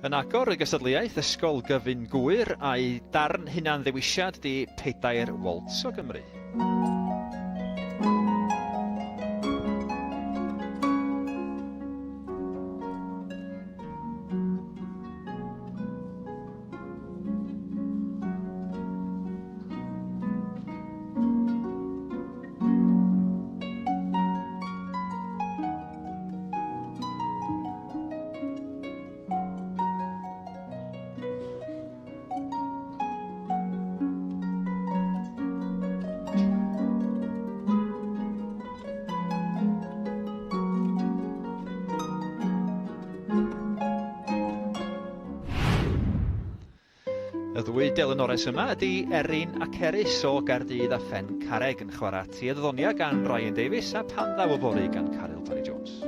Yn agor y gystadleuaeth ysgol gyfun gwyr a'i darn hunan ddewisiad di Pedair Waltz o Gymru. Y ddwy delynores yma ydy Erin ac Eris o Gaerdydd a Phen Carreg yn chwarae tueddonia gan Ryan Davies a Pan Ddaw o Bori gan Caryl Parry Jones.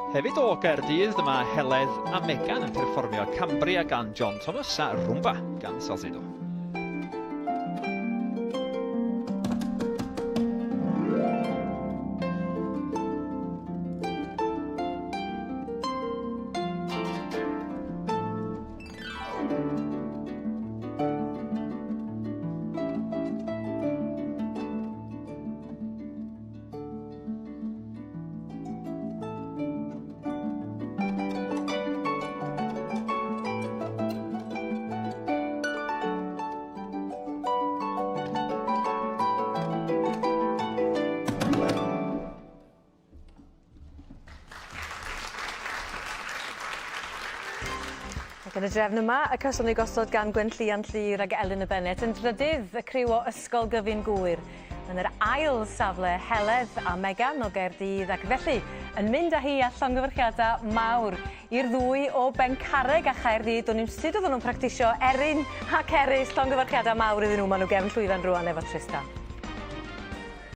Hefyd o Gaerdydd, dyma Heledd a Megan yn perfformio Cambria gan John Thomas a Rhwmba gan Salcedo. Ac yn y drefn yma, y cawsom ni gosod gan Gwenllian Llyr ag Elin y Bennett yn drydydd y criw o ysgol gyfun gwyr. Yn yr ail safle Heledd a Megan o Gaerdydd ac felly yn mynd â hi a llongyfarchiadau mawr i'r ddwy o Ben Carreg a Chaerdydd. O'n i'n sud oedden nhw'n practisio Erin ac Eris llongyfarchiadau mawr iddyn nhw. Maen nhw gefn llwyfan rwan efo Tristan.